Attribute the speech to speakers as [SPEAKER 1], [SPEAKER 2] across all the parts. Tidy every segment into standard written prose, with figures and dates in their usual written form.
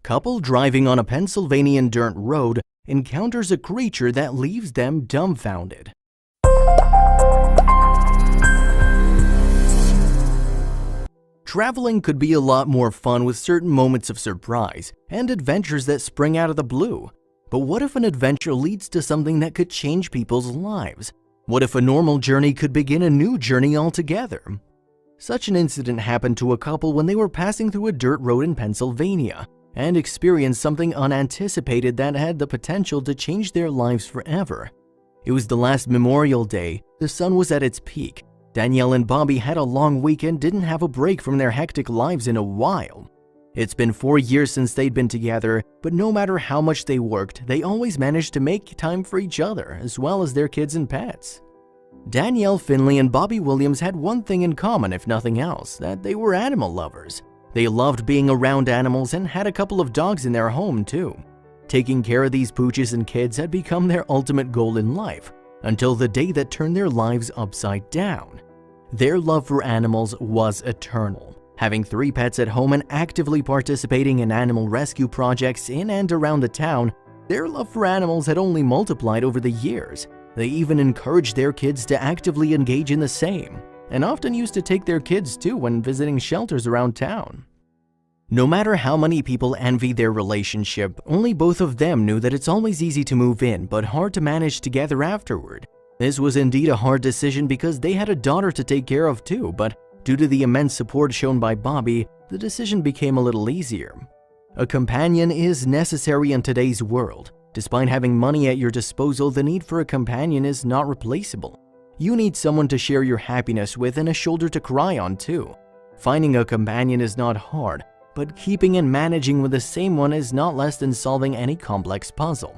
[SPEAKER 1] Couple driving on a Pennsylvanian dirt road encounters a creature that leaves them dumbfounded. Traveling could be a lot more fun with certain moments of surprise and adventures that spring out of the blue. But what if an adventure leads to something that could change people's lives? What if a normal journey could begin a new journey altogether? Such an incident happened to a couple when they were passing through a dirt road in Pennsylvania and experienced something unanticipated that had the potential to change their lives forever. It was the last Memorial Day. The sun was at its peak. Danielle and Bobby had a long week and didn't have a break from their hectic lives in a while. It's been 4 years since they'd been together, but no matter how much they worked, they always managed to make time for each other, as well as their kids and pets. Danielle Finley and Bobby Williams had one thing in common, if nothing else, that they were animal lovers. They loved being around animals and had a couple of dogs in their home too. Taking care of these pooches and kids had become their ultimate goal in life, until the day that turned their lives upside down. Their love for animals was eternal. Having 3 pets at home and actively participating in animal rescue projects in and around the town, their love for animals had only multiplied over the years. They even encouraged their kids to actively engage in the same, and often used to take their kids too when visiting shelters around town. No matter how many people envied their relationship, only both of them knew that it's always easy to move in but hard to manage together afterward. This was indeed a hard decision because they had a daughter to take care of too, but due to the immense support shown by Bobby, the decision became a little easier. A companion is necessary in today's world. Despite having money at your disposal, the need for a companion is not replaceable. You need someone to share your happiness with and a shoulder to cry on too. Finding a companion is not hard, but keeping and managing with the same one is not less than solving any complex puzzle.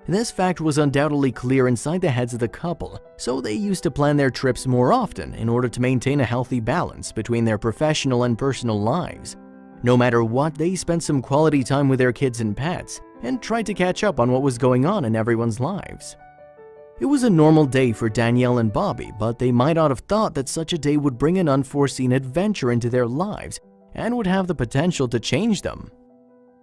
[SPEAKER 1] This fact was undoubtedly clear inside the heads of the couple, so they used to plan their trips more often in order to maintain a healthy balance between their professional and personal lives. No matter what, they spent some quality time with their kids and pets, and tried to catch up on what was going on in everyone's lives. It was a normal day for Danielle and Bobby, but they might not have thought that such a day would bring an unforeseen adventure into their lives and would have the potential to change them.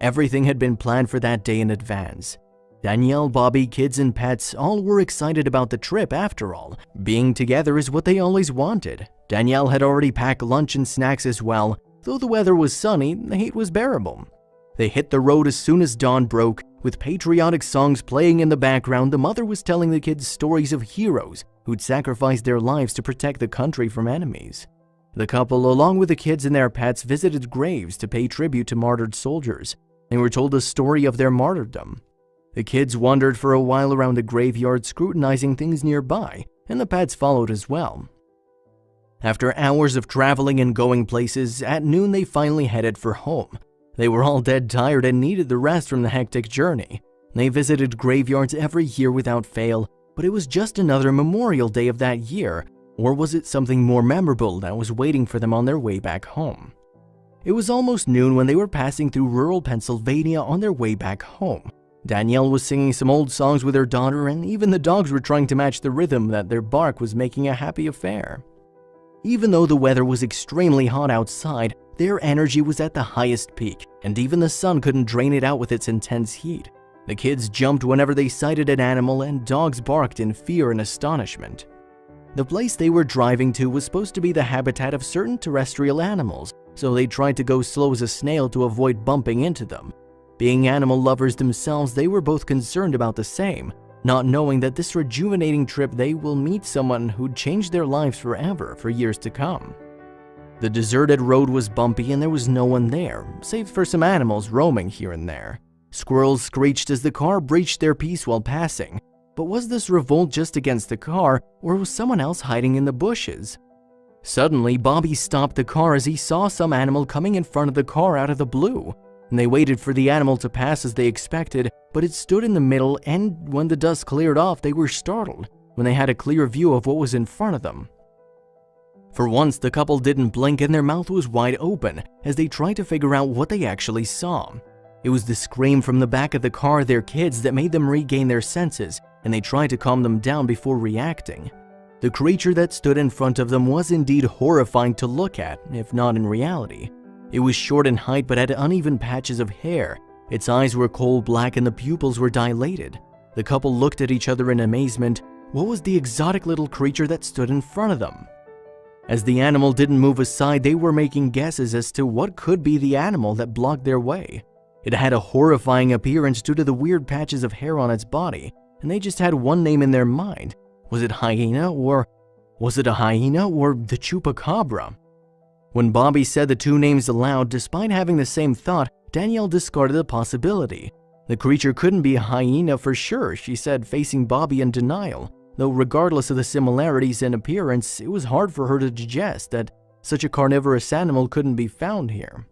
[SPEAKER 1] Everything had been planned for that day in advance. Danielle, Bobby, kids and pets all were excited about the trip after all. Being together is what they always wanted. Danielle had already packed lunch and snacks as well. Though the weather was sunny, the heat was bearable. They hit the road as soon as dawn broke. With patriotic songs playing in the background, the mother was telling the kids stories of heroes who'd sacrificed their lives to protect the country from enemies. The couple, along with the kids and their pets, visited graves to pay tribute to martyred soldiers. They were told the story of their martyrdom. The kids wandered for a while around the graveyard, scrutinizing things nearby, and the pets followed as well. After hours of traveling and going places, at noon they finally headed for home. They were all dead tired and needed the rest from the hectic journey. They visited graveyards every year without fail, but it was just another Memorial Day of that year, or was it something more memorable that was waiting for them on their way back home? It was almost noon when they were passing through rural Pennsylvania on their way back home. Danielle was singing some old songs with her daughter, and even the dogs were trying to match the rhythm that their bark was making a happy affair. Even though the weather was extremely hot outside, their energy was at the highest peak, and even the sun couldn't drain it out with its intense heat. The kids jumped whenever they sighted an animal, and dogs barked in fear and astonishment. The place they were driving to was supposed to be the habitat of certain terrestrial animals, so they tried to go slow as a snail to avoid bumping into them. Being animal lovers themselves, they were both concerned about the same, not knowing that this rejuvenating trip they will meet someone who'd change their lives forever for years to come. The deserted road was bumpy and there was no one there, save for some animals roaming here and there. Squirrels screeched as the car breached their peace while passing. But was this revolt just against the car, or was someone else hiding in the bushes? Suddenly, Bobby stopped the car as he saw some animal coming in front of the car out of the blue. And they waited for the animal to pass as they expected, but it stood in the middle, and when the dust cleared off, they were startled when they had a clear view of what was in front of them. For once, the couple didn't blink and their mouth was wide open as they tried to figure out what they actually saw. It was the scream from the back of the car of their kids that made them regain their senses, and they tried to calm them down before reacting. The creature that stood in front of them was indeed horrifying to look at, if not in reality. It was short in height but had uneven patches of hair, Its eyes were coal black and the pupils were dilated. The couple looked at each other in amazement. What was the exotic little creature that stood in front of them? As the animal didn't move aside, they were making guesses as to what could be the animal that blocked their way. It had a horrifying appearance due to the weird patches of hair on its body, and they just had one name in their mind. Was it hyena or the chupacabra? When Bobby said the two names aloud, despite having the same thought, Danielle discarded the possibility. The creature couldn't be a hyena for sure, she said, facing Bobby in denial, though regardless of the similarities in appearance, it was hard for her to digest that such a carnivorous animal couldn't be found here.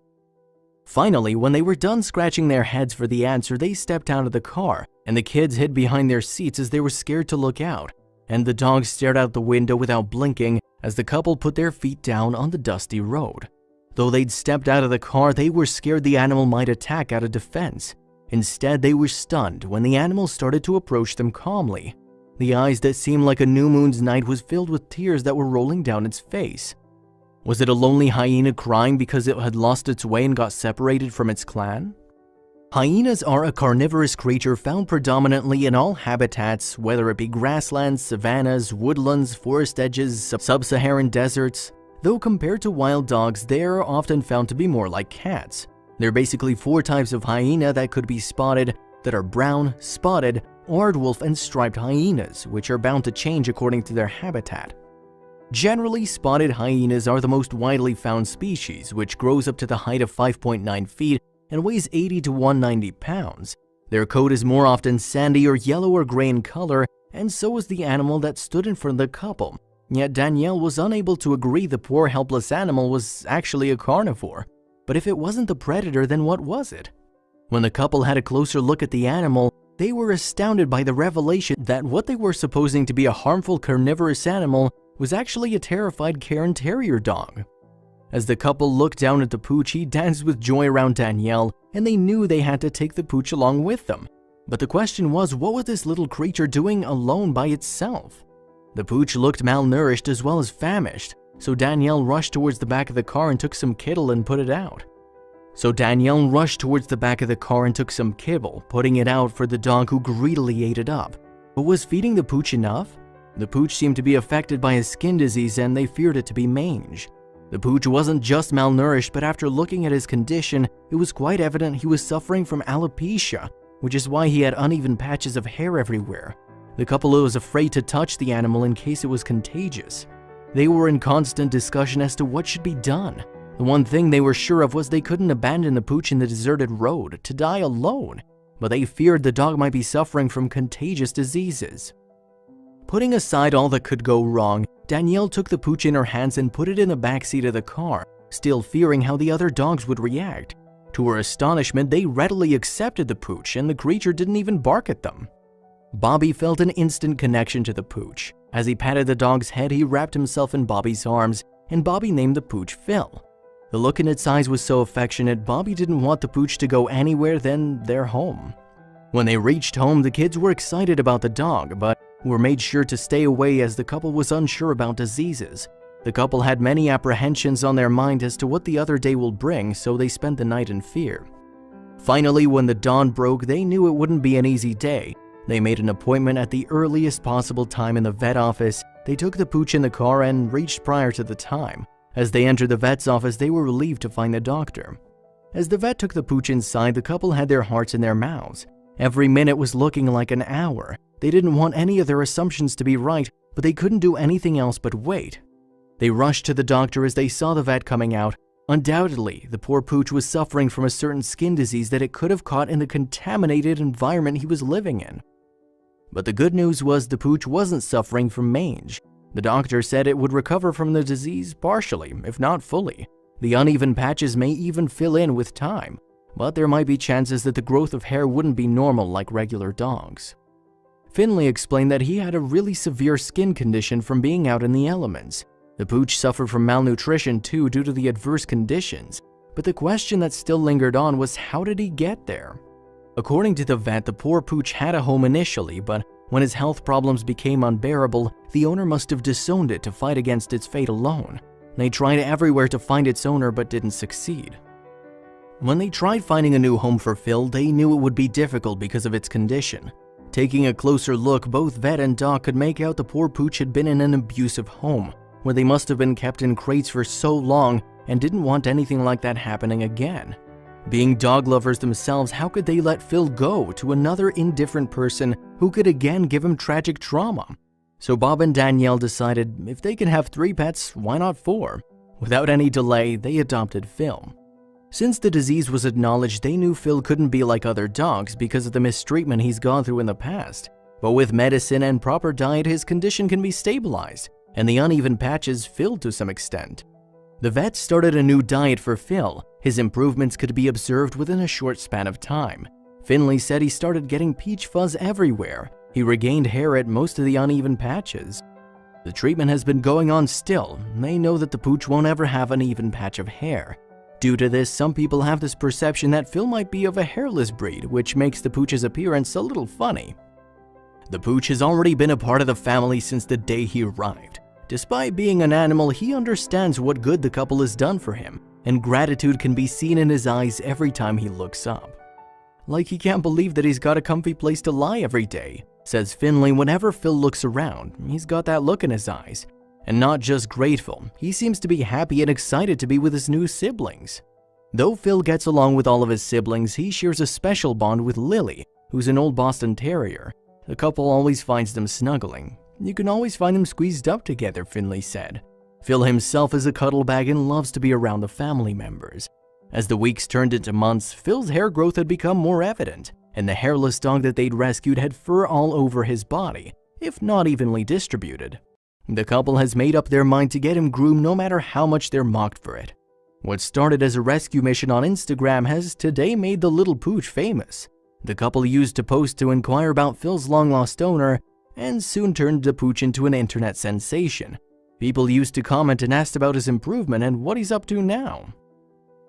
[SPEAKER 1] Finally, when they were done scratching their heads for the answer, they stepped out of the car, and the kids hid behind their seats as they were scared to look out, and the dog stared out the window without blinking as the couple put their feet down on the dusty road. Though they'd stepped out of the car, they were scared the animal might attack out of defense. Instead, they were stunned when the animal started to approach them calmly. The eyes that seemed like a new moon's night was filled with tears that were rolling down its face. Was it a lonely hyena crying because it had lost its way and got separated from its clan? Hyenas are a carnivorous creature found predominantly in all habitats, whether it be grasslands, savannas, woodlands, forest edges, sub-Saharan deserts. Though compared to wild dogs, they are often found to be more like cats. There are basically 4 types of hyena that could be spotted, that are brown, spotted, aardwolf, and striped hyenas, which are bound to change according to their habitat. Generally, spotted hyenas are the most widely found species, which grows up to the height of 5.9 feet and weighs 80 to 190 pounds. Their coat is more often sandy or yellow or gray in color, and so is the animal that stood in front of the couple. Yet Danielle was unable to agree the poor helpless animal was actually a carnivore. But if it wasn't the predator, then what was it? When the couple had a closer look at the animal, they were astounded by the revelation that what they were supposing to be a harmful carnivorous animal was actually a terrified Cairn Terrier dog. As the couple looked down at the pooch, he danced with joy around Danielle, and they knew they had to take the pooch along with them. But the question was, what was this little creature doing alone by itself? The pooch looked malnourished as well as famished, so Danielle rushed towards the back of the car and took some kibble and put it out. Putting it out for the dog, who greedily ate it up. But was feeding the pooch enough? The pooch seemed to be affected by a skin disease and they feared it to be mange. The pooch wasn't just malnourished, but after looking at his condition, it was quite evident he was suffering from alopecia, which is why he had uneven patches of hair everywhere. The couple was afraid to touch the animal in case it was contagious. They were in constant discussion as to what should be done. The one thing they were sure of was they couldn't abandon the pooch in the deserted road to die alone, but they feared the dog might be suffering from contagious diseases. Putting aside all that could go wrong, Danielle took the pooch in her hands and put it in the backseat of the car, still fearing how the other dogs would react. To her astonishment, they readily accepted the pooch and the creature didn't even bark at them. Bobby felt an instant connection to the pooch. As he patted the dog's head, he wrapped himself in Bobby's arms, and Bobby named the pooch Phil. The look in its eyes was so affectionate, Bobby didn't want the pooch to go anywhere than their home. When they reached home, the kids were excited about the dog, but were made sure to stay away as the couple was unsure about diseases. The couple had many apprehensions on their mind as to what the other day will bring, so they spent the night in fear. Finally, when the dawn broke, they knew it wouldn't be an easy day. They made an appointment at the earliest possible time in the vet office. They took the pooch in the car and reached prior to the time. As they entered the vet's office, they were relieved to find the doctor. As the vet took the pooch inside, the couple had their hearts in their mouths. Every minute was looking like an hour. They didn't want any of their assumptions to be right, but they couldn't do anything else but wait. They rushed to the doctor as they saw the vet coming out. Undoubtedly, the poor pooch was suffering from a certain skin disease that it could have caught in the contaminated environment he was living in. But the good news was the pooch wasn't suffering from mange. The doctor said it would recover from the disease partially, if not fully. The uneven patches may even fill in with time, but there might be chances that the growth of hair wouldn't be normal like regular dogs. Finley explained that he had a really severe skin condition from being out in the elements. The pooch suffered from malnutrition too due to the adverse conditions, but the question that still lingered on was, how did he get there? According to the vet, the poor pooch had a home initially, but when his health problems became unbearable, the owner must have disowned it to fight against its fate alone. They tried everywhere to find its owner but didn't succeed. When they tried finding a new home for Phil, they knew it would be difficult because of its condition. Taking a closer look, both vet and doc could make out the poor pooch had been in an abusive home, where they must have been kept in crates for so long and didn't want anything like that happening again. Being dog lovers themselves, how could they let Phil go to another indifferent person who could again give him tragic trauma? So Bob and Danielle decided if they can have 3 pets, why not 4? Without any delay, they adopted Phil. Since the disease was acknowledged, they knew Phil couldn't be like other dogs because of the mistreatment he's gone through in the past. But with medicine and proper diet, his condition can be stabilized, and the uneven patches filled to some extent. The vet started a new diet for Phil. His improvements could be observed within a short span of time. Finley said he started getting peach fuzz everywhere. He regained hair at most of the uneven patches. The treatment has been going on still. They know that the pooch won't ever have an even patch of hair. Due to this, some people have this perception that Phil might be of a hairless breed, which makes the pooch's appearance a little funny. The pooch has already been a part of the family since the day he arrived. Despite being an animal, he understands what good the couple has done for him, and gratitude can be seen in his eyes every time he looks up. Like he can't believe that he's got a comfy place to lie every day, says Finley whenever Phil looks around. He's got that look in his eyes. And not just grateful, he seems to be happy and excited to be with his new siblings. Though Phil gets along with all of his siblings, he shares a special bond with Lily, who's an old Boston Terrier. The couple always finds them snuggling. You can always find them squeezed up together, Finley said. Phil himself is a cuddle bag and loves to be around the family members. As the weeks turned into months, Phil's hair growth had become more evident, and the hairless dog that they'd rescued had fur all over his body, if not evenly distributed. The couple has made up their mind to get him groomed no matter how much they're mocked for it. What started as a rescue mission on Instagram has today made the little pooch famous. The couple used to post to inquire about Phil's long-lost owner, and soon turned the pooch into an internet sensation. People used to comment and asked about his improvement and what he's up to now.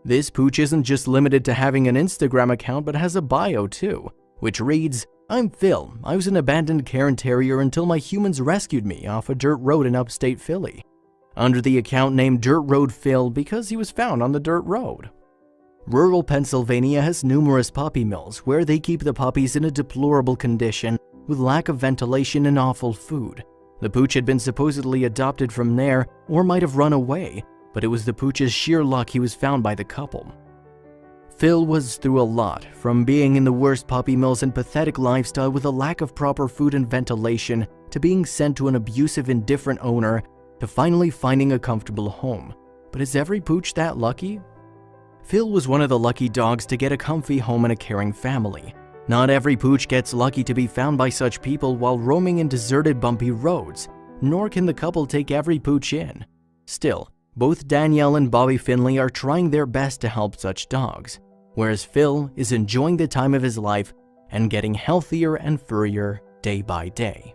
[SPEAKER 1] This pooch isn't just limited to having an Instagram account but has a bio too, which reads, "I'm Phil. I was an abandoned Cairn Terrier until my humans rescued me off a dirt road in upstate Philly." Under the account name Dirt Road Phil because he was found on the dirt road. Rural Pennsylvania has numerous puppy mills where they keep the puppies in a deplorable condition with lack of ventilation and awful food. The pooch had been supposedly adopted from there or might have run away, but it was the pooch's sheer luck he was found by the couple. Phil was through a lot, from being in the worst puppy mills and pathetic lifestyle with a lack of proper food and ventilation, to being sent to an abusive, indifferent owner, to finally finding a comfortable home. But is every pooch that lucky? Phil was one of the lucky dogs to get a comfy home and a caring family. Not every pooch gets lucky to be found by such people while roaming in deserted, bumpy roads, nor can the couple take every pooch in. Still, both Danielle and Bobby Finley are trying their best to help such dogs, whereas Phil is enjoying the time of his life and getting healthier and furrier day by day.